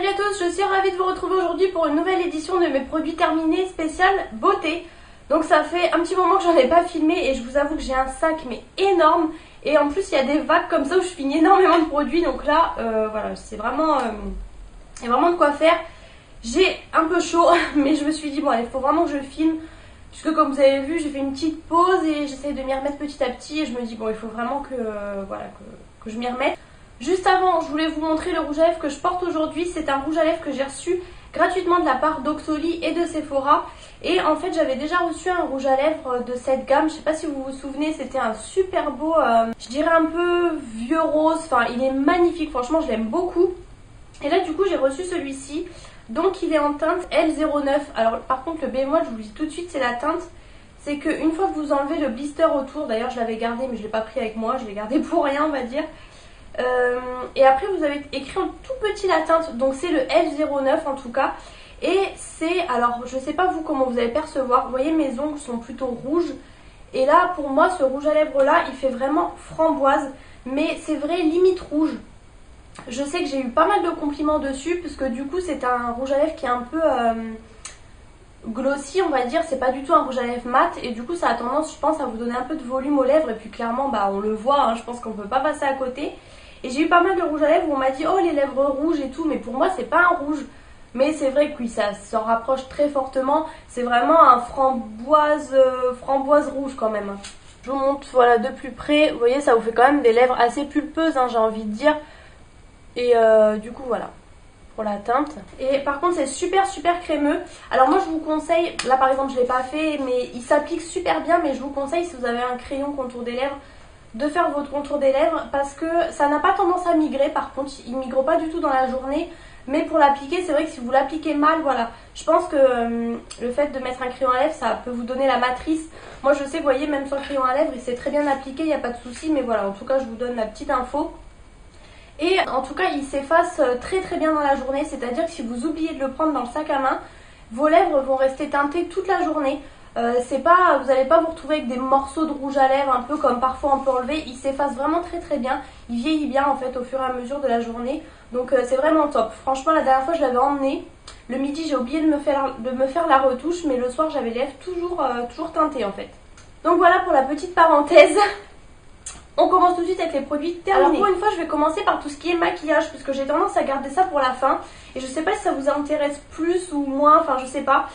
Salut à tous, je suis ravie de vous retrouver aujourd'hui pour une nouvelle édition de mes produits terminés spécial beauté. Donc ça fait un petit moment que j'en ai pas filmé et je vous avoue que j'ai un sac mais énorme. Et en plus il y a des vagues comme ça où je finis énormément de produits. Donc là voilà, c'est vraiment, il y a vraiment de quoi faire. J'ai un peu chaud mais je me suis dit bon il faut vraiment que je filme. Puisque comme vous avez vu j'ai fait une petite pause et j'essaie de m'y remettre petit à petit. Et je me dis bon il faut vraiment que, voilà, que je m'y remette. Juste avant, je voulais vous montrer le rouge à lèvres que je porte aujourd'hui. C'est un rouge à lèvres que j'ai reçu gratuitement de la part d'Oxoli et de Sephora. Et en fait, j'avais déjà reçu un rouge à lèvres de cette gamme. Je sais pas si vous vous souvenez, c'était un super beau, je dirais un peu vieux rose. Enfin, il est magnifique, franchement, je l'aime beaucoup. Et là, du coup, j'ai reçu celui-ci. Donc, il est en teinte L09. Alors, par contre, le bémol, je vous le dis tout de suite, c'est la teinte. C'est qu'une fois que vous enlevez le blister autour, d'ailleurs, je l'avais gardé, mais je ne l'ai pas pris avec moi. Je l'ai gardé pour rien, on va dire. Et après vous avez écrit en tout petit la teinte, donc c'est le L09 en tout cas. Et c'est, alors je sais pas vous comment vous allez percevoir, vous voyez mes ongles sont plutôt rouges. Et là pour moi ce rouge à lèvres là il fait vraiment framboise, mais c'est vrai limite rouge. Je sais que j'ai eu pas mal de compliments dessus, puisque du coup c'est un rouge à lèvres qui est un peu glossy on va dire, c'est pas du tout un rouge à lèvres mat. Et du coup ça a tendance je pense à vous donner un peu de volume aux lèvres. Et puis clairement bah on le voit, hein, je pense qu'on peut pas passer à côté. Et j'ai eu pas mal de rouge à lèvres où on m'a dit oh les lèvres rouges et tout, mais pour moi c'est pas un rouge. Mais c'est vrai que oui, ça s'en rapproche très fortement. C'est vraiment un framboise rouge quand même. Je vous montre voilà de plus près. Vous voyez ça vous fait quand même des lèvres assez pulpeuses, hein, j'ai envie de dire. Et du coup voilà pour la teinte. Et par contre c'est super crémeux. Alors moi je vous conseille, là par exemple je l'ai pas fait mais il s'applique super bien. Mais je vous conseille si vous avez un crayon contour des lèvres de faire votre contour des lèvres, parce que ça n'a pas tendance à migrer. Par contre il migre pas du tout dans la journée, mais pour l'appliquer c'est vrai que si vous l'appliquez mal, voilà, je pense que le fait de mettre un crayon à lèvres ça peut vous donner la matrice. Moi je sais que vous voyez même sans crayon à lèvres il s'est très bien appliqué, il n'y a pas de souci. Mais voilà, en tout cas je vous donne la petite info. Et en tout cas il s'efface très bien dans la journée, c'est à dire que si vous oubliez de le prendre dans le sac à main, vos lèvres vont rester teintées toute la journée. C'est pas, vous n'allez pas vous retrouver avec des morceaux de rouge à lèvres un peu comme parfois on peut enlever. Il s'efface vraiment très bien, il vieillit bien en fait au fur et à mesure de la journée. Donc c'est vraiment top. Franchement la dernière fois je l'avais emmené, le midi j'ai oublié de me faire la retouche, mais le soir j'avais les lèvres toujours teintées en fait. Donc voilà pour la petite parenthèse. On commence tout de suite avec les produits terminés. Alors pour une fois je vais commencer par tout ce qui est maquillage, parce que j'ai tendance à garder ça pour la fin. Et je sais pas si ça vous intéresse plus ou moins, enfin je sais pas.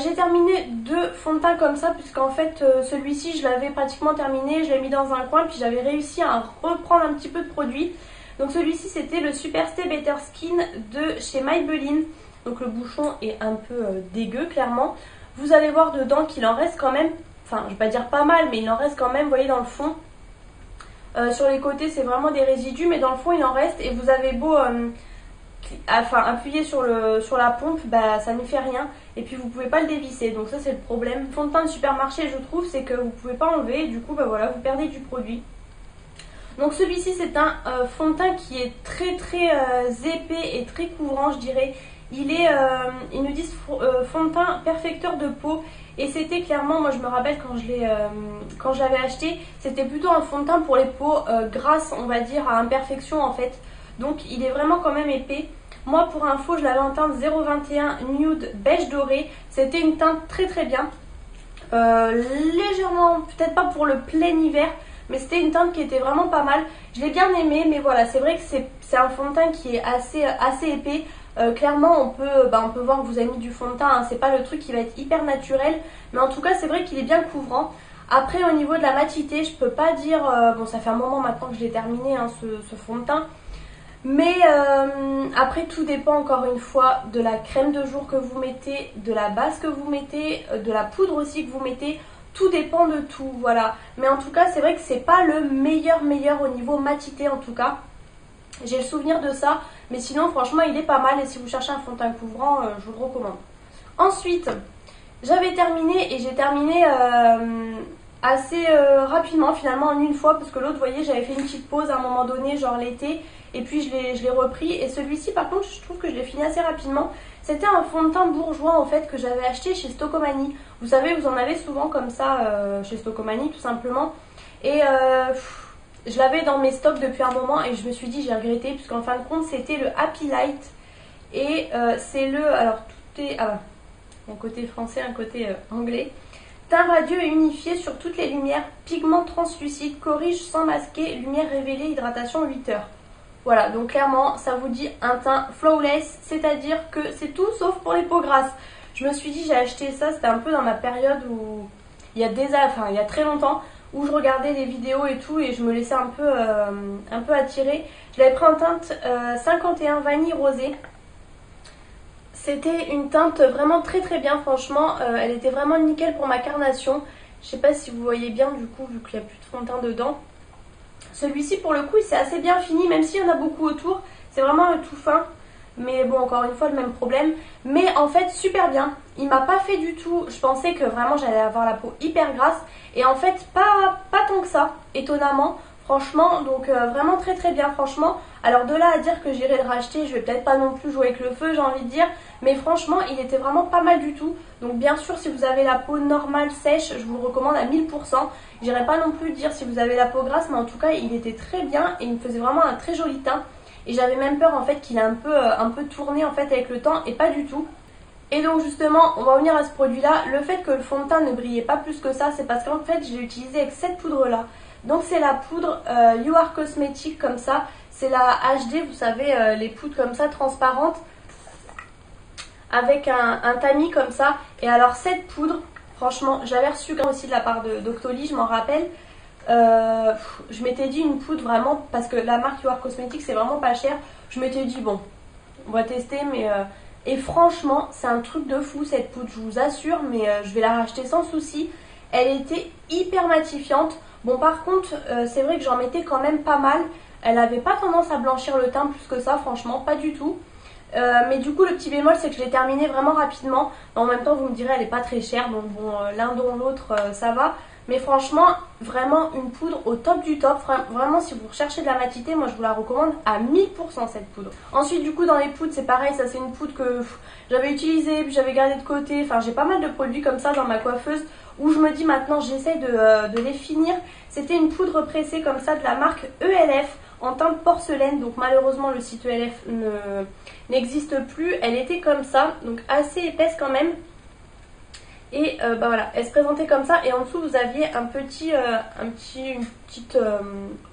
J'ai terminé 2 fonds de teint comme ça, puisqu'en fait celui-ci je l'avais pratiquement terminé, je l'ai mis dans un coin, puis j'avais réussi à reprendre un petit peu de produit. Donc celui-ci c'était le Super Stay Better Skin de chez Maybelline. Donc le bouchon est un peu dégueu clairement. Vous allez voir dedans qu'il en reste quand même, enfin je vais pas dire pas mal, mais il en reste quand même, vous voyez dans le fond. Sur les côtés c'est vraiment des résidus, mais dans le fond il en reste. Et vous avez beau appuyer sur la pompe, bah ça n'y fait rien. Et puis vous pouvez pas le dévisser, donc ça c'est le problème. Le fond de teint de supermarché je trouve, c'est que vous pouvez pas enlever, et du coup bah voilà, vous perdez du produit. Donc celui-ci c'est un fond de teint qui est très épais et très couvrant je dirais. Ils nous disent fond de teint perfecteur de peau. Et c'était clairement, moi je me rappelle quand je l'avais acheté, c'était plutôt un fond de teint pour les peaux grasses on va dire, à imperfection en fait. Donc il est vraiment quand même épais. Moi pour info je l'avais en teinte 021 nude beige doré. C'était une teinte très bien. Légèrement, peut-être pas pour le plein hiver, mais c'était une teinte qui était vraiment pas mal. Je l'ai bien aimé, mais voilà, c'est vrai que c'est un fond de teint qui est assez épais. Clairement on peut voir que vous avez mis du fond de teint, hein. C'est pas le truc qui va être hyper naturel, mais en tout cas c'est vrai qu'il est bien couvrant. Après au niveau de la matité je peux pas dire, bon ça fait un moment maintenant que je l'ai terminé hein, ce fond de teint. Mais après tout dépend encore une fois de la crème de jour que vous mettez, de la base que vous mettez, de la poudre aussi que vous mettez. Tout dépend de tout, voilà. Mais en tout cas c'est vrai que c'est pas le meilleur au niveau matité en tout cas. J'ai le souvenir de ça, mais sinon franchement il est pas mal. Et si vous cherchez un fond de teint couvrant, je vous le recommande. Ensuite j'avais terminé, et j'ai terminé assez rapidement finalement en une fois, parce que l'autre vous voyez j'avais fait une petite pause à un moment donné genre l'été, et puis je l'ai repris. Et celui-ci par contre je trouve que je l'ai fini assez rapidement. C'était un fond de teint bourgeois en fait que j'avais acheté chez Stocomanie. Vous savez vous en avez souvent comme ça chez Stocomanie tout simplement. Et je l'avais dans mes stocks depuis un moment, et je me suis dit j'ai regretté, puisqu'en fin de compte c'était le Happy Light. Et c'est le... Alors tout est... Ah, un côté français, un côté anglais. Teint radieux et unifié sur toutes les lumières, pigment translucide, corrige sans masquer, lumière révélée, hydratation 8 heures. Voilà, donc clairement, ça vous dit un teint flawless, c'est-à-dire que c'est tout sauf pour les peaux grasses. Je me suis dit, j'ai acheté ça, c'était un peu dans ma période où, il y a très longtemps, où je regardais les vidéos et tout, et je me laissais un peu attirer. Je l'avais pris en teinte 51 vanille rosée. C'était une teinte vraiment très très bien, franchement, elle était vraiment nickel pour ma carnation. Je sais pas si vous voyez bien du coup, vu qu'il n'y a plus de fond de teint dedans. Celui-ci pour le coup, c'est assez bien fini, même s'il y en a beaucoup autour. C'est vraiment tout fin, mais bon, encore une fois, le même problème. Mais en fait, super bien. Il m'a pas fait du tout, je pensais que vraiment j'allais avoir la peau hyper grasse. Et en fait, pas tant que ça, étonnamment. Franchement, donc vraiment très très bien, franchement. Alors de là à dire que j'irai le racheter, je vais peut-être pas non plus jouer avec le feu, j'ai envie de dire. Mais franchement, il était vraiment pas mal du tout. Donc bien sûr, si vous avez la peau normale, sèche, je vous le recommande à 1000%. J'irai pas non plus dire si vous avez la peau grasse, mais en tout cas, il était très bien et il me faisait vraiment un très joli teint. Et j'avais même peur en fait qu'il ait un peu tourné en fait avec le temps, et pas du tout. Et donc justement, on va revenir à ce produit-là. Le fait que le fond de teint ne brillait pas plus que ça, c'est parce qu'en fait, je l'ai utilisé avec cette poudre-là. Donc c'est la poudre You Are Cosmetic comme ça. C'est la HD, vous savez, les poudres comme ça, transparentes, avec un tamis comme ça. Et alors cette poudre, franchement, j'avais reçu aussi de la part de Doctoly, je m'en rappelle. Je m'étais dit une poudre vraiment, parce que la marque You Are Cosmetic c'est vraiment pas cher. Je m'étais dit bon, on va tester, mais... Et franchement, c'est un truc de fou cette poudre, je vous assure, mais je vais la racheter sans souci. Elle était hyper matifiante. Bon, par contre, c'est vrai que j'en mettais quand même pas mal. Elle n'avait pas tendance à blanchir le teint plus que ça, franchement, pas du tout. Mais du coup, le petit bémol, c'est que je l'ai terminée vraiment rapidement. En même temps, vous me direz, elle n'est pas très chère, donc bon, l'un dont l'autre, ça va. Mais franchement, vraiment une poudre au top du top. Vraiment, si vous recherchez de la matité, moi je vous la recommande à 1000% cette poudre. Ensuite, du coup, dans les poudres, c'est pareil. Ça, c'est une poudre que j'avais utilisée, puis j'avais gardée de côté. Enfin, j'ai pas mal de produits comme ça dans ma coiffeuse où je me dis maintenant, j'essaie de les finir. C'était une poudre pressée comme ça de la marque ELF en teinte porcelaine. Donc malheureusement, le site ELF n'existe plus. Elle était comme ça, donc assez épaisse quand même. Et bah voilà, elle se présentait comme ça, et en dessous vous aviez une petite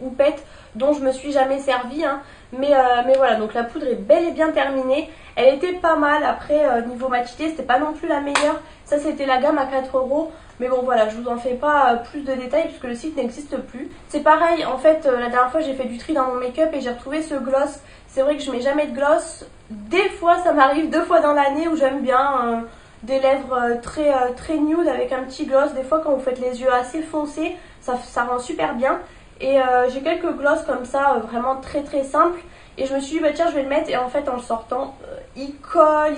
houppette dont je me suis jamais servie, hein. Mais voilà, donc la poudre est bel et bien terminée. Elle était pas mal. Après niveau matité, c'était pas non plus la meilleure. Ça c'était la gamme à 4 €. Mais bon voilà, je vous en fais pas plus de détails puisque le site n'existe plus. C'est pareil, en fait la dernière fois j'ai fait du tri dans mon make-up et j'ai retrouvé ce gloss. C'est vrai que je mets jamais de gloss. Des fois ça m'arrive 2 fois dans l'année où j'aime bien... des lèvres très nude avec un petit gloss. Des fois quand vous faites les yeux assez foncés, ça rend super bien. Et j'ai quelques glosses comme ça, vraiment très simples. Et je me suis dit, bah tiens, je vais le mettre. Et en fait, en le sortant, il colle,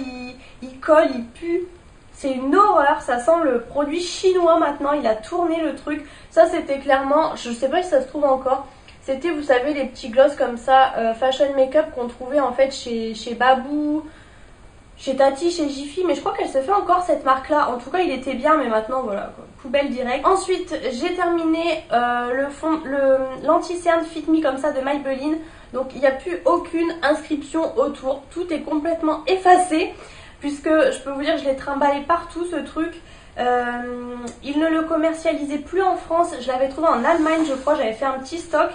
il pue. C'est une horreur, ça sent le produit chinois maintenant. Il a tourné le truc. Ça, c'était clairement, je sais pas si ça se trouve encore. C'était, vous savez, les petits gloss comme ça, fashion make-up qu'on trouvait en fait chez Babou, chez Tati, chez Jiffy, mais je crois qu'elle se fait encore cette marque là. En tout cas il était bien, mais maintenant voilà quoi, poubelle direct. Ensuite j'ai terminé l'anti-cerne Fit Me comme ça de Maybelline. Donc il n'y a plus aucune inscription autour, tout est complètement effacé, puisque je peux vous dire je l'ai trimballé partout ce truc. Il ne le commercialisait plus en France, je l'avais trouvé en Allemagne je crois, j'avais fait un petit stock.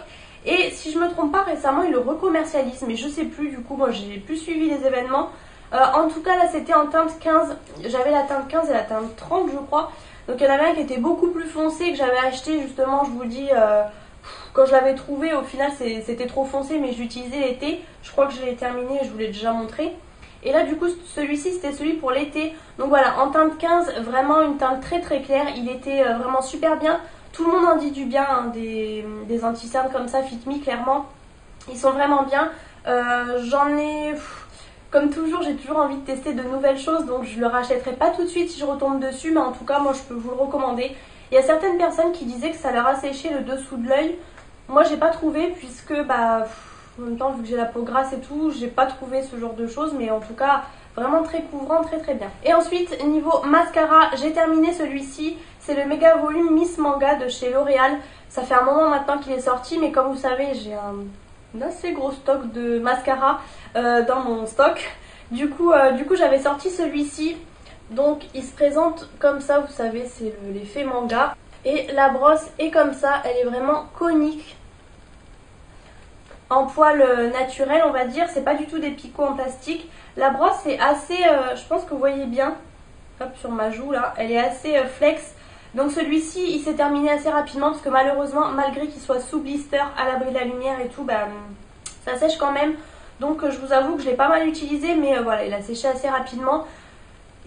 Et si je me trompe pas, récemment il le recommercialise, mais je sais plus, du coup moi j'ai plus suivi les événements. En tout cas là c'était en teinte 15, j'avais la teinte 15 et la teinte 30 je crois. Donc il y en avait un qui était beaucoup plus foncé que j'avais acheté justement, je vous dis, quand je l'avais trouvé au final c'était trop foncé, mais j'utilisais l'été. Je crois que je l'ai terminé, je vous l'ai déjà montré. Et là du coup celui-ci c'était celui pour l'été. Donc voilà, en teinte 15, vraiment une teinte très claire, il était vraiment super bien. Tout le monde en dit du bien, hein, des anti-cernes comme ça, Fit Me, clairement. Ils sont vraiment bien. J'en ai... Comme toujours, j'ai toujours envie de tester de nouvelles choses, donc je le rachèterai pas tout de suite si je retombe dessus, mais en tout cas, moi je peux vous le recommander. Il y a certaines personnes qui disaient que ça leur a séché le dessous de l'œil. Moi, j'ai pas trouvé, puisque, bah, en même temps, vu que j'ai la peau grasse et tout, j'ai pas trouvé ce genre de choses, mais en tout cas, vraiment très couvrant, très bien. Et ensuite, niveau mascara, j'ai terminé celui-ci. C'est le méga volume Miss Manga de chez L'Oréal. Ça fait un moment maintenant qu'il est sorti, mais comme vous savez, j'ai un assez gros stock de mascara dans mon stock. Du coup j'avais sorti celui-ci. Donc il se présente comme ça, vous savez, c'est l'effet manga. Et la brosse est comme ça, elle est vraiment conique. En poil naturel on va dire, c'est pas du tout des picots en plastique. La brosse est assez, je pense que vous voyez bien, hop sur ma joue là, elle est assez flex. Donc celui-ci il s'est terminé assez rapidement parce que malheureusement malgré qu'il soit sous blister, à l'abri de la lumière et tout, bah, ça sèche quand même. Donc je vous avoue que je l'ai pas mal utilisé mais voilà, il a séché assez rapidement.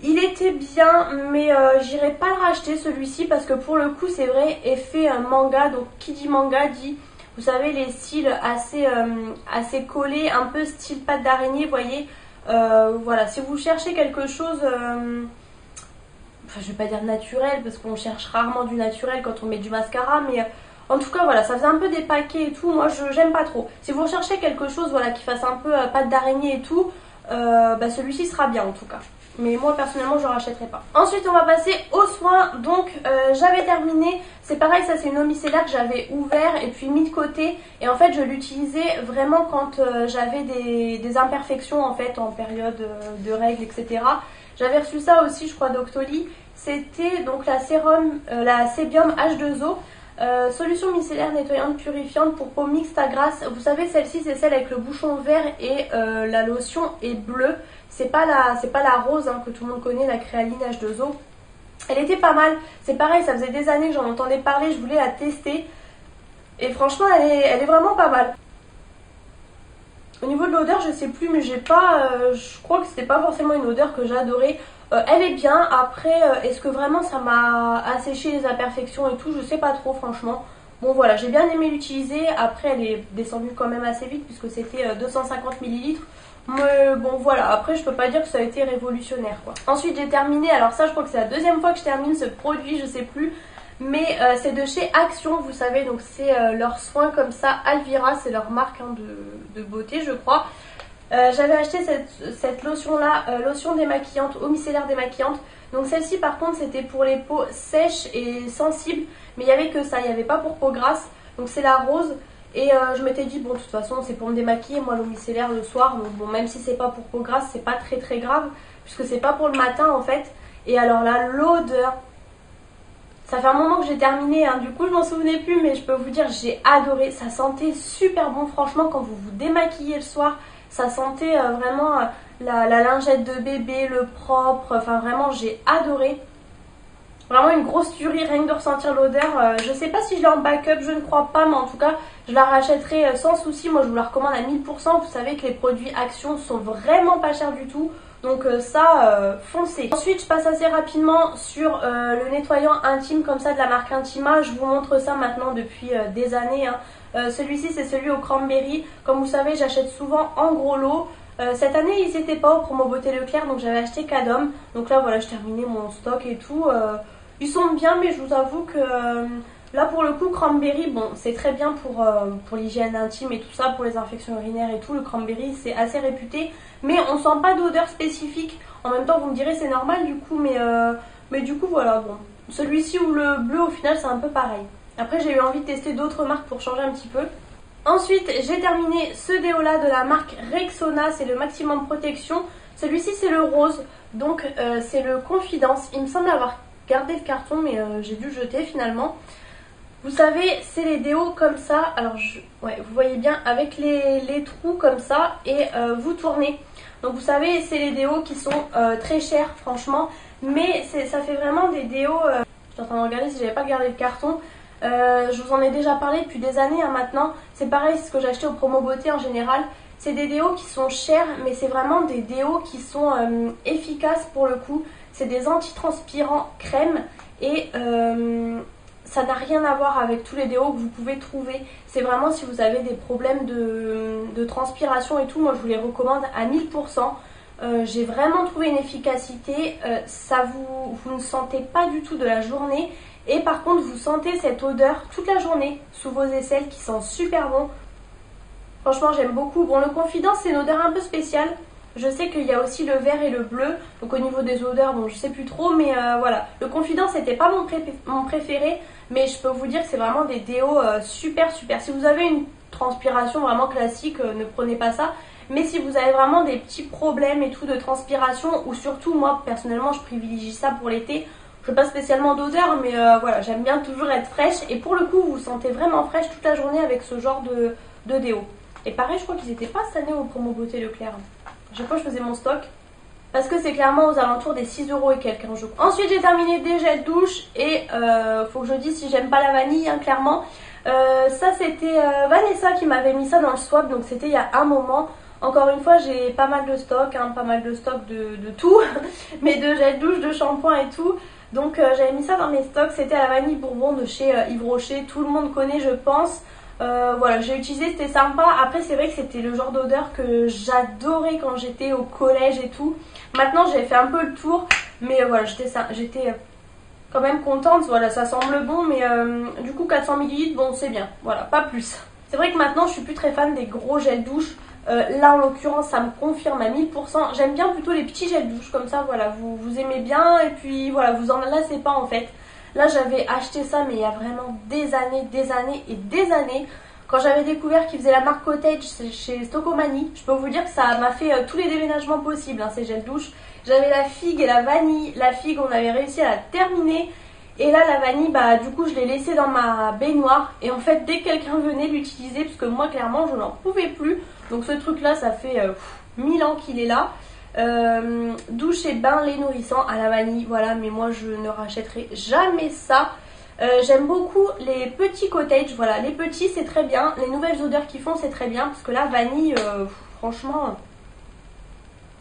Il était bien mais j'irai pas le racheter celui-ci parce que pour le coup c'est vrai effet manga. Donc qui dit manga dit, vous savez, les styles assez collés, un peu style pâte d'araignée, vous voyez. Voilà, si vous cherchez quelque chose, enfin je vais pas dire naturel parce qu'on cherche rarement du naturel quand on met du mascara, mais en tout cas voilà, ça faisait un peu des paquets et tout, moi j'aime pas trop. Si vous recherchez quelque chose voilà, qui fasse un peu pâte d'araignée et tout, bah, celui-ci sera bien en tout cas. Mais moi personnellement je ne rachèterai pas. Ensuite on va passer aux soins. Donc j'avais terminé. C'est pareil, ça c'est une eau micellaire que j'avais ouvert et puis mis de côté. Et en fait je l'utilisais vraiment quand j'avais des imperfections en fait en période de règles, etc. J'avais reçu ça aussi je crois d'Octoly. C'était donc la Sébium H2O. Solution micellaire nettoyante purifiante pour peau mixte à grasse. Vous savez, celle-ci c'est celle avec le bouchon vert et la lotion est bleue. C'est pas la rose hein, que tout le monde connaît, la Créaline H2O. Elle était pas mal. C'est pareil, ça faisait des années que j'en entendais parler, je voulais la tester. Et franchement, elle est vraiment pas mal. Au niveau de l'odeur, je sais plus, mais j'ai pas. Je crois que c'était pas forcément une odeur que j'adorais. Elle est bien. Après, est-ce que vraiment ça m'a asséché les imperfections et tout? Je sais pas trop, franchement. Bon voilà, j'ai bien aimé l'utiliser. Après, elle est descendue quand même assez vite puisque c'était 250 ml. Mais bon voilà, après je peux pas dire que ça a été révolutionnaire quoi. Ensuite j'ai terminé, alors ça je crois que c'est la deuxième fois que je termine ce produit, je sais plus. Mais c'est de chez Action, vous savez, donc c'est leurs soins comme ça, Alvira, c'est leur marque hein, de beauté je crois. J'avais acheté cette lotion là, lotion démaquillante, eau micellaire démaquillante. Donc celle-ci par contre c'était pour les peaux sèches et sensibles, mais il n'y avait que ça, il n'y avait pas pour peau grasse. Donc c'est la rose. Et je m'étais dit, bon, de toute façon, c'est pour me démaquiller, moi, l'eau micellaire le soir. Donc, bon, même si c'est pas pour peau grasse, c'est pas très grave, puisque c'est pas pour le matin, en fait. Et alors là, l'odeur, ça fait un moment que j'ai terminé, hein, du coup, je m'en souvenais plus, mais je peux vous dire, j'ai adoré. Ça sentait super bon, franchement, quand vous vous démaquillez le soir, ça sentait vraiment la lingette de bébé, le propre, enfin, vraiment, j'ai adoré. Vraiment une grosse tuerie, rien que de ressentir l'odeur. Je sais pas si je l'ai en backup, je ne crois pas, mais en tout cas, je la rachèterai sans souci. Moi, je vous la recommande à 1000%. Vous savez que les produits Action sont vraiment pas chers du tout. Donc ça, foncez. Ensuite, je passe assez rapidement sur le nettoyant intime comme ça de la marque Intima. Je vous montre ça maintenant depuis des années. Hein. Celui-ci, c'est celui au cranberry. Comme vous savez, j'achète souvent en gros lot. Cette année, ils n'étaient pas au promo Beauté Leclerc, donc j'avais acheté Cadom. Donc là, voilà, je terminais mon stock et tout. Ils sont bien, mais je vous avoue que là, pour le coup, cranberry, bon, c'est très bien pour l'hygiène intime et tout ça, pour les infections urinaires et tout. Le cranberry, c'est assez réputé, mais on sent pas d'odeur spécifique. En même temps, vous me direz, c'est normal du coup, mais du coup, voilà, bon. Celui-ci ou le bleu, au final, c'est un peu pareil. Après, j'ai eu envie de tester d'autres marques pour changer un petit peu. Ensuite, j'ai terminé ce déo là de la marque Rexona, c'est le Maximum Protection. Celui-ci, c'est le rose, donc c'est le Confidence. Il me semble avoir gardé le carton, mais j'ai dû le jeter finalement. Vous savez, c'est les déos comme ça. Alors, ouais, vous voyez bien, avec les trous comme ça, et vous tournez. Donc, vous savez, c'est les déos qui sont très chers, franchement. Mais ça fait vraiment des déos... je suis en train de regarder si j'avais pas gardé le carton. Je vous en ai déjà parlé depuis des années hein, maintenant. C'est pareil, c'est ce que j'ai acheté au promo beauté en général. C'est des déos qui sont chers, mais c'est vraiment des déos qui sont efficaces pour le coup. C'est des antitranspirants crème et ça n'a rien à voir avec tous les déos que vous pouvez trouver. C'est vraiment si vous avez des problèmes de transpiration et tout, moi je vous les recommande à 1000%. J'ai vraiment trouvé une efficacité. Vous ne sentez pas du tout de la journée. Et par contre, vous sentez cette odeur toute la journée sous vos aisselles qui sent super bon. Franchement, j'aime beaucoup. Bon, le Confidence, c'est une odeur un peu spéciale. Je sais qu'il y a aussi le vert et le bleu. Donc au niveau des odeurs, bon, je sais plus trop. Mais voilà, le Confidence n'était pas mon préféré. Mais je peux vous dire que c'est vraiment des déos super. Si vous avez une transpiration vraiment classique, ne prenez pas ça. Mais si vous avez vraiment des petits problèmes et tout de transpiration, ou surtout moi personnellement je privilégie ça pour l'été. Je veux pas spécialement d'odeur, mais voilà, j'aime bien toujours être fraîche. Et pour le coup, vous vous sentez vraiment fraîche toute la journée avec ce genre de déo. Et pareil, je crois qu'ils étaient pas cette année au promo beauté Leclerc. À chaque fois, je faisais mon stock. Parce que c'est clairement aux alentours des 6 € et quelques, je crois. Ensuite, j'ai terminé des gels douche. Et faut que je dise si j'aime pas la vanille, hein, clairement. Ça, c'était Vanessa qui m'avait mis ça dans le swap. Donc, c'était il y a un moment. Encore une fois, j'ai pas mal de stock, hein, pas mal de stock de tout. Mais de gel douche, de shampoing et tout. Donc j'avais mis ça dans mes stocks, c'était à la vanille bourbon de chez Yves Rocher, tout le monde connaît je pense. Voilà, j'ai utilisé, c'était sympa. Après c'est vrai que c'était le genre d'odeur que j'adorais quand j'étais au collège et tout. Maintenant j'ai fait un peu le tour, mais voilà, j'étais quand même contente. Voilà, ça semble bon, mais du coup 400 ml, bon c'est bien, voilà, pas plus. C'est vrai que maintenant je suis plus très fan des gros gels douche. Là en l'occurrence ça me confirme à 1000%. J'aime bien plutôt les petits gels douche comme ça, voilà, vous aimez bien et puis voilà, vous en lassez pas en fait. Là j'avais acheté ça mais il y a vraiment des années et des années. Quand j'avais découvert qu'ils faisaient la marque Cottage chez Stocomanie, je peux vous dire que ça m'a fait tous les déménagements possibles, hein, ces gels douche. J'avais la figue et la vanille. La figue on avait réussi à la terminer. Et là la vanille, bah du coup je l'ai laissée dans ma baignoire. Et en fait dès que quelqu'un venait l'utiliser, parce que moi clairement je n'en pouvais plus. Donc ce truc là ça fait 1000 ans qu'il est là. Douche et bain lait nourrissant à la vanille, voilà, mais moi je ne rachèterai jamais ça. J'aime beaucoup les petits cottages, voilà, les petits c'est très bien, les nouvelles odeurs qu'ils font c'est très bien, parce que la vanille, franchement,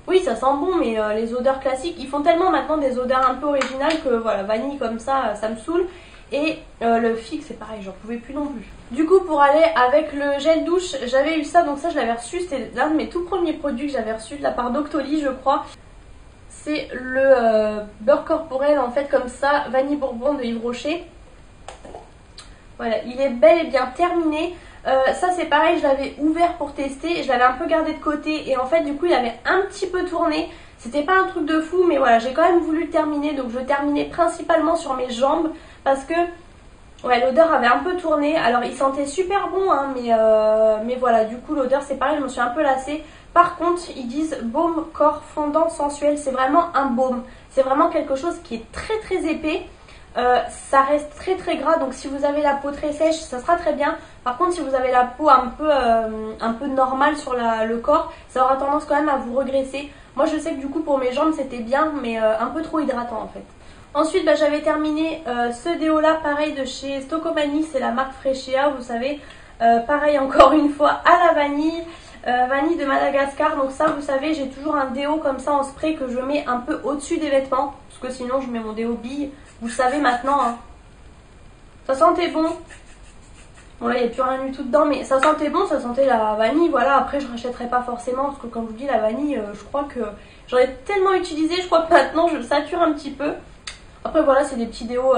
oui ça sent bon, mais les odeurs classiques, ils font tellement maintenant des odeurs un peu originales que voilà, vanille comme ça me saoule. Et le fixe c'est pareil, j'en pouvais plus non plus. Du coup pour aller avec le gel douche, j'avais eu ça, donc ça je l'avais reçu, c'était l'un de mes tout premiers produits que j'avais reçu de la part d'Octoly je crois. C'est le beurre corporel en fait comme ça, vanille bourbon de Yves Rocher. Voilà, il est bel et bien terminé. Ça c'est pareil, je l'avais ouvert pour tester, je l'avais un peu gardé de côté et en fait du coup il avait un petit peu tourné. C'était pas un truc de fou mais voilà, j'ai quand même voulu le terminer, donc je terminais principalement sur mes jambes parce que ouais, l'odeur avait un peu tourné. Alors il sentait super bon hein, mais voilà, du coup l'odeur c'est pareil, je me suis un peu lassée. Par contre ils disent baume corps fondant sensuel, c'est vraiment un baume, c'est vraiment quelque chose qui est très très épais. Ça reste très très gras, donc si vous avez la peau très sèche ça sera très bien. Par contre si vous avez la peau un peu normale sur le corps, ça aura tendance quand même à vous regresser. Moi je sais que du coup pour mes jambes c'était bien, mais un peu trop hydratant en fait. Ensuite bah, j'avais terminé ce déo là, pareil de chez Stocomanie, c'est la marque Freschia, vous savez, pareil encore une fois à la vanille. Vanille de Madagascar, donc ça vous savez j'ai toujours un déo comme ça en spray que je mets un peu au-dessus des vêtements, parce que sinon je mets mon déo bille, vous le savez maintenant hein. Ça sentait bon, bon là il n'y a plus rien du tout dedans, mais ça sentait bon, ça sentait la vanille, voilà. Après je rachèterai pas forcément, parce que comme je vous dis la vanille je crois que j'en ai tellement utilisé, je crois que maintenant je le sature un petit peu. Après voilà, c'est des petits déos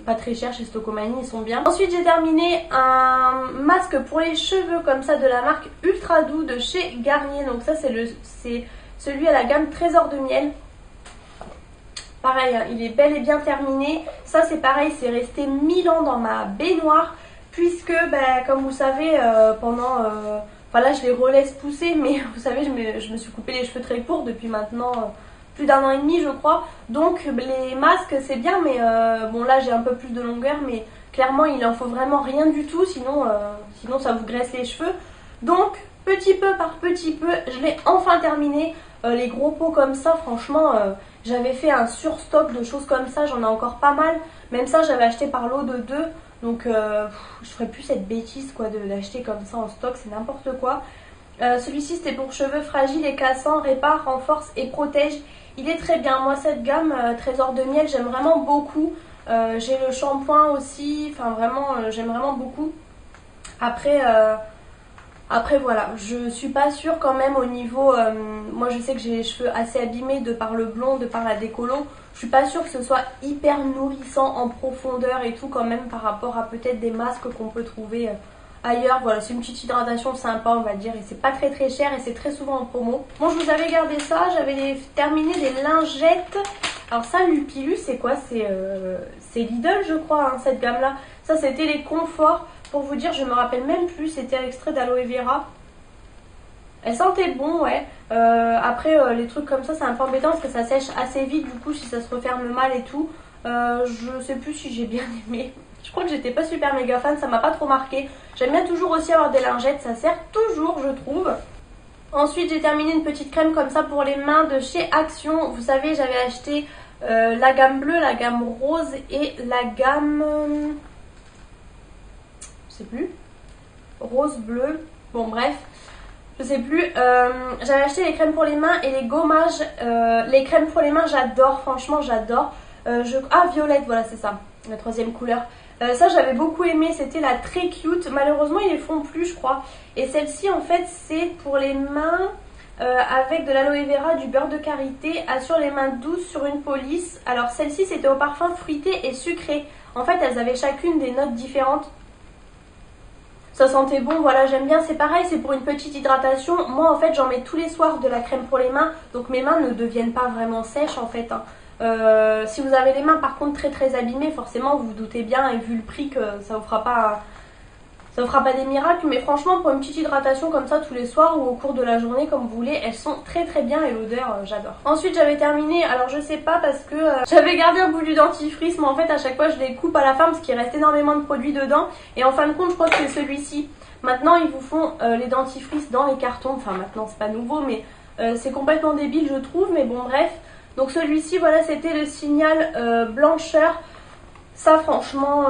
pas très chers chez Stocomanie, ils sont bien. Ensuite j'ai terminé un masque pour les cheveux comme ça de la marque Ultra Doux de chez Garnier. Donc ça c'est celui à la gamme Trésor de miel. Pareil, hein, il est bel et bien terminé. Ça c'est pareil, c'est resté 1000 ans dans ma baignoire. Puisque bah, comme vous savez pendant... Enfin là je les relaisse pousser, mais vous savez je me suis coupé les cheveux très courts depuis maintenant... plus d'1 an et demi je crois, donc les masques c'est bien, mais bon là j'ai un peu plus de longueur, mais clairement il en faut vraiment rien du tout, sinon ça vous graisse les cheveux. Donc petit peu par petit peu je l'ai enfin terminé. Les gros pots comme ça franchement j'avais fait un surstock de choses comme ça, j'en ai encore pas mal, même ça j'avais acheté par lot de 2, donc je ferais plus cette bêtise quoi d'acheter comme ça en stock, c'est n'importe quoi. Celui-ci c'était pour cheveux fragiles et cassants, répare, renforce et protège. Il est très bien, moi cette gamme Trésor de miel j'aime vraiment beaucoup. J'ai le shampoing aussi, enfin vraiment j'aime vraiment beaucoup. Après voilà, je suis pas sûre quand même au niveau, moi je sais que j'ai les cheveux assez abîmés de par le blond, de par la décolo. Je suis pas sûre que ce soit hyper nourrissant en profondeur et tout quand même par rapport à peut-être des masques qu'on peut trouver ailleurs. Voilà, c'est une petite hydratation sympa on va dire, et c'est pas très très cher et c'est très souvent en promo. Bon, je vous avais gardé ça, j'avais terminé des lingettes. Alors ça, Lupilu, c'est quoi? C'est Lidl je crois hein, cette gamme là. Ça c'était les conforts, pour vous dire je me rappelle même plus, c'était un extrait d'aloe vera. Elle sentait bon, ouais. Après, les trucs comme ça, c'est un peu embêtant parce que ça sèche assez vite, du coup, si ça se referme mal et tout. Je sais plus si j'ai bien aimé. Je crois que j'étais pas super méga fan, ça m'a pas trop marqué. J'aime bien toujours aussi avoir des lingettes, ça sert toujours, je trouve. Ensuite, j'ai terminé une petite crème comme ça pour les mains de chez Action. Vous savez, j'avais acheté la gamme bleue, la gamme rose et la gamme... je sais plus. Rose, bleu. Bon, bref. Je sais plus. J'avais acheté les crèmes pour les mains et les gommages. Les crèmes pour les mains, j'adore. Franchement, j'adore. Ah, violette, voilà, c'est ça. La troisième couleur. Ça, j'avais beaucoup aimé. C'était la très cute. Malheureusement, ils les font plus, je crois. Et celle-ci, en fait, c'est pour les mains avec de l'aloe vera, du beurre de karité. Assure les mains douces sur une peau lisse. Alors, celle-ci, c'était au parfum fruité et sucré. En fait, elles avaient chacune des notes différentes. Ça sentait bon, voilà, j'aime bien. C'est pareil, c'est pour une petite hydratation. Moi, en fait, j'en mets tous les soirs de la crème pour les mains. Donc, mes mains ne deviennent pas vraiment sèches, en fait, hein. Si vous avez les mains par contre très abîmées, forcément vous vous doutez bien, et vu le prix, que ça vous fera pas des miracles, mais franchement pour une petite hydratation comme ça tous les soirs ou au cours de la journée comme vous voulez, elles sont très bien et l'odeur j'adore. Ensuite j'avais terminé, alors je sais pas parce que j'avais gardé un bout du dentifrice, mais en fait à chaque fois je les coupe à la fin parce qu'il reste énormément de produits dedans, et en fin de compte je crois que c'est celui-ci. Maintenant ils vous font les dentifrices dans les cartons, enfin maintenant c'est pas nouveau, mais c'est complètement débile je trouve, mais bon bref. Donc celui-ci, voilà, c'était le Signal blancheur. Ça, franchement,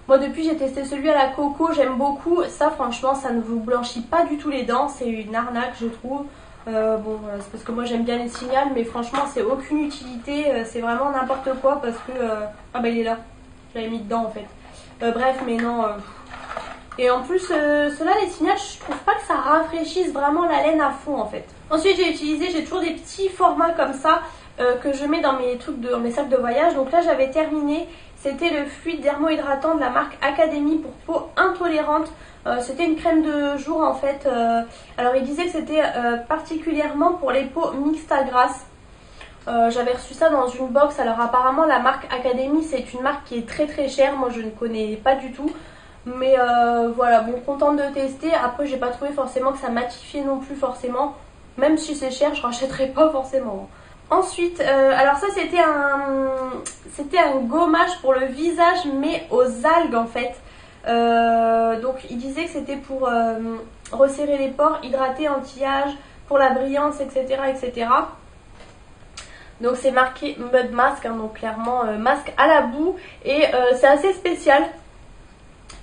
moi depuis j'ai testé celui à la coco, j'aime beaucoup. Ça, franchement, ça ne vous blanchit pas du tout les dents. C'est une arnaque, je trouve. Bon, c'est parce que moi j'aime bien les Signal, mais franchement, c'est aucune utilité. C'est vraiment n'importe quoi parce que... Ah bah il est là. Je l'avais mis dedans en fait. Bref, mais non... Et en plus, ceux-là, les Signal, je trouve pas que ça rafraîchisse vraiment la laine à fond en fait. Ensuite, j'ai toujours des petits formats comme ça que je mets dans mes trucs, dans mes sacs de voyage. Donc là, j'avais terminé. C'était le fluide dermohydratant de la marque Academy pour peau intolérante. C'était une crème de jour en fait. Alors, il disait que c'était particulièrement pour les peaux mixtes à grasse. J'avais reçu ça dans une box. Alors apparemment, la marque Academy, c'est une marque qui est très chère. Moi, je ne connais pas du tout. Mais voilà, bon, contente de tester. Après, j'ai pas trouvé forcément que ça matifiait non plus forcément. Même si c'est cher, je rachèterai pas forcément. Ensuite, alors ça c'était un gommage pour le visage mais aux algues en fait. Donc il disait que c'était pour resserrer les pores, hydrater, anti-âge, pour la brillance, etc. Donc c'est marqué Mud Mask, hein, donc clairement masque à la boue. Et c'est assez spécial.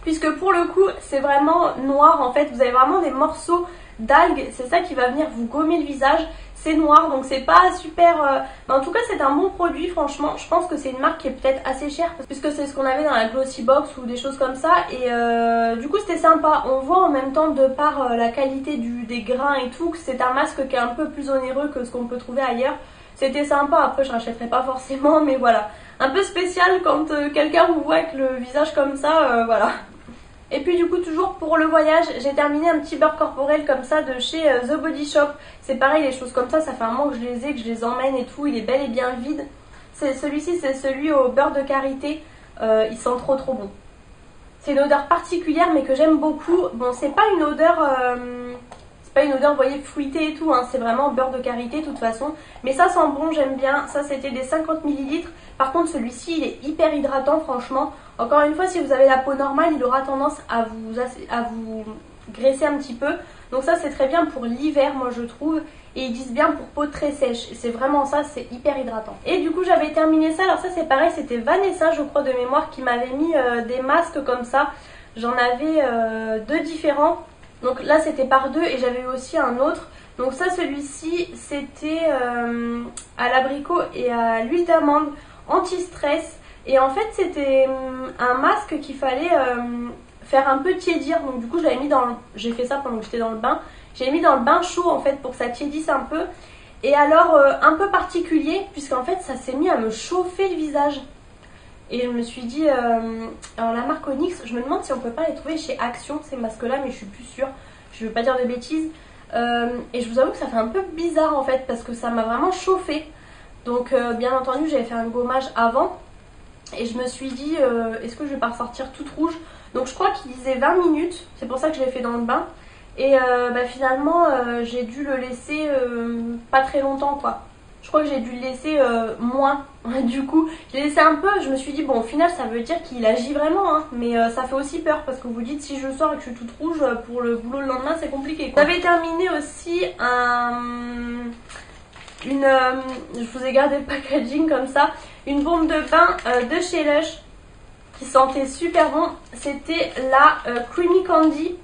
Puisque pour le coup c'est vraiment noir en fait, vous avez vraiment des morceaux d'algues, c'est ça qui va venir vous gommer le visage, c'est noir donc c'est pas super... Mais en tout cas c'est un bon produit franchement, je pense que c'est une marque qui est peut-être assez chère puisque c'est ce qu'on avait dans la Glossy Box ou des choses comme ça, et du coup c'était sympa. On voit en même temps de par la qualité des grains et tout que c'est un masque qui est un peu plus onéreux que ce qu'on peut trouver ailleurs. C'était sympa, après je rachèterai pas forcément, mais voilà. Un peu spécial quand quelqu'un vous voit avec le visage comme ça, voilà. Et puis du coup toujours pour le voyage, j'ai terminé un petit beurre corporel comme ça de chez The Body Shop. C'est pareil, les choses comme ça fait un moment que je les ai, que je les emmène et tout, il est bel et bien vide. Celui-ci c'est celui au beurre de karité, il sent trop bon. C'est une odeur particulière mais que j'aime beaucoup. Bon, c'est pas une odeur... vous voyez, fruitée et tout, hein. C'est vraiment beurre de karité de toute façon. Mais ça sent bon, j'aime bien. Ça, c'était des 50 ml. Par contre, celui-ci, il est hyper hydratant, franchement. Encore une fois, si vous avez la peau normale, il aura tendance à vous graisser un petit peu. Donc ça, c'est très bien pour l'hiver, moi, je trouve. Et ils disent bien pour peau très sèche. C'est vraiment ça, c'est hyper hydratant. Et du coup, j'avais terminé ça. Alors ça, c'est pareil, c'était Vanessa, je crois, de mémoire, qui m'avait mis des masques comme ça. J'en avais deux différents. Donc là c'était par deux et j'avais eu aussi un autre. Donc ça, celui-ci c'était à l'abricot et à l'huile d'amande anti-stress. Et en fait c'était un masque qu'il fallait faire un peu tiédir. Donc du coup j'ai fait ça pendant que j'étais dans le bain. J'ai mis dans le bain chaud en fait pour que ça tiédisse un peu. Et alors un peu particulier puisqu'en fait ça s'est mis à me chauffer le visage. Et je me suis dit, alors la marque Onyx, je me demande si on peut pas les trouver chez Action, ces masques-là, mais je suis plus sûre. Je veux pas dire de bêtises. Et je vous avoue que ça fait un peu bizarre en fait, parce que ça m'a vraiment chauffé. Donc bien entendu, j'avais fait un gommage avant. Et je me suis dit, est-ce que je vais pas ressortir toute rouge? Donc je crois qu'il disait 20 minutes, c'est pour ça que je l'ai fait dans le bain. Et finalement j'ai dû le laisser pas très longtemps quoi. Je crois que j'ai dû le laisser moins. Du coup, je l'ai laissé un peu. Je me suis dit, bon, au final, ça veut dire qu'il agit vraiment. Hein. Mais ça fait aussi peur parce que vous dites, si je sors et que je suis toute rouge pour le boulot le lendemain, c'est compliqué. J'avais terminé aussi je vous ai gardé le packaging comme ça. Une bombe de bain de chez Lush qui sentait super bon. C'était la Creamy Candy.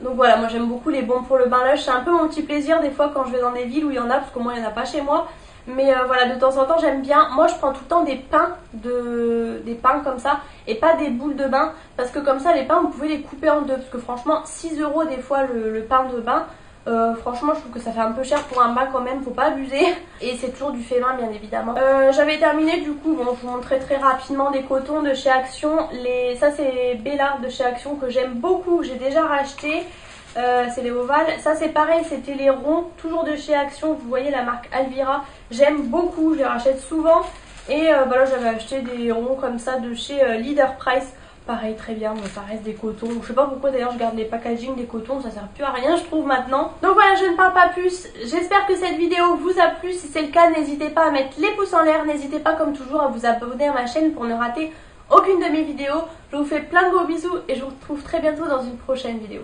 Donc voilà, moi j'aime beaucoup les bombes pour le bain Lush. C'est un peu mon petit plaisir des fois quand je vais dans des villes où il y en a, parce que moi il n'y en a pas chez moi. Mais voilà, de temps en temps j'aime bien. Moi je prends tout le temps des pains comme ça et pas des boules de bain. Parce que comme ça les pains vous pouvez les couper en deux. Parce que franchement 6 € des fois le pain de bain. Franchement je trouve que ça fait un peu cher pour un bain quand même, faut pas abuser. Et c'est toujours du fait main bien évidemment. J'avais terminé du coup, bon je vous montrerai très rapidement des cotons de chez Action. Ça c'est Bella de chez Action que j'aime beaucoup, que j'ai déjà racheté. C'est les ovales, ça c'est pareil, c'était les ronds, toujours de chez Action, vous voyez la marque Alvira, j'aime beaucoup, je les rachète souvent. Et là j'avais acheté des ronds comme ça de chez Leader Price. Pareil, très bien, mais ça reste des cotons. Je sais pas pourquoi d'ailleurs je garde les packaging des cotons, ça sert plus à rien je trouve maintenant. Donc voilà, je ne parle pas plus. J'espère que cette vidéo vous a plu. Si c'est le cas, n'hésitez pas à mettre les pouces en l'air. N'hésitez pas comme toujours à vous abonner à ma chaîne pour ne rater aucune de mes vidéos. Je vous fais plein de gros bisous et je vous retrouve très bientôt dans une prochaine vidéo.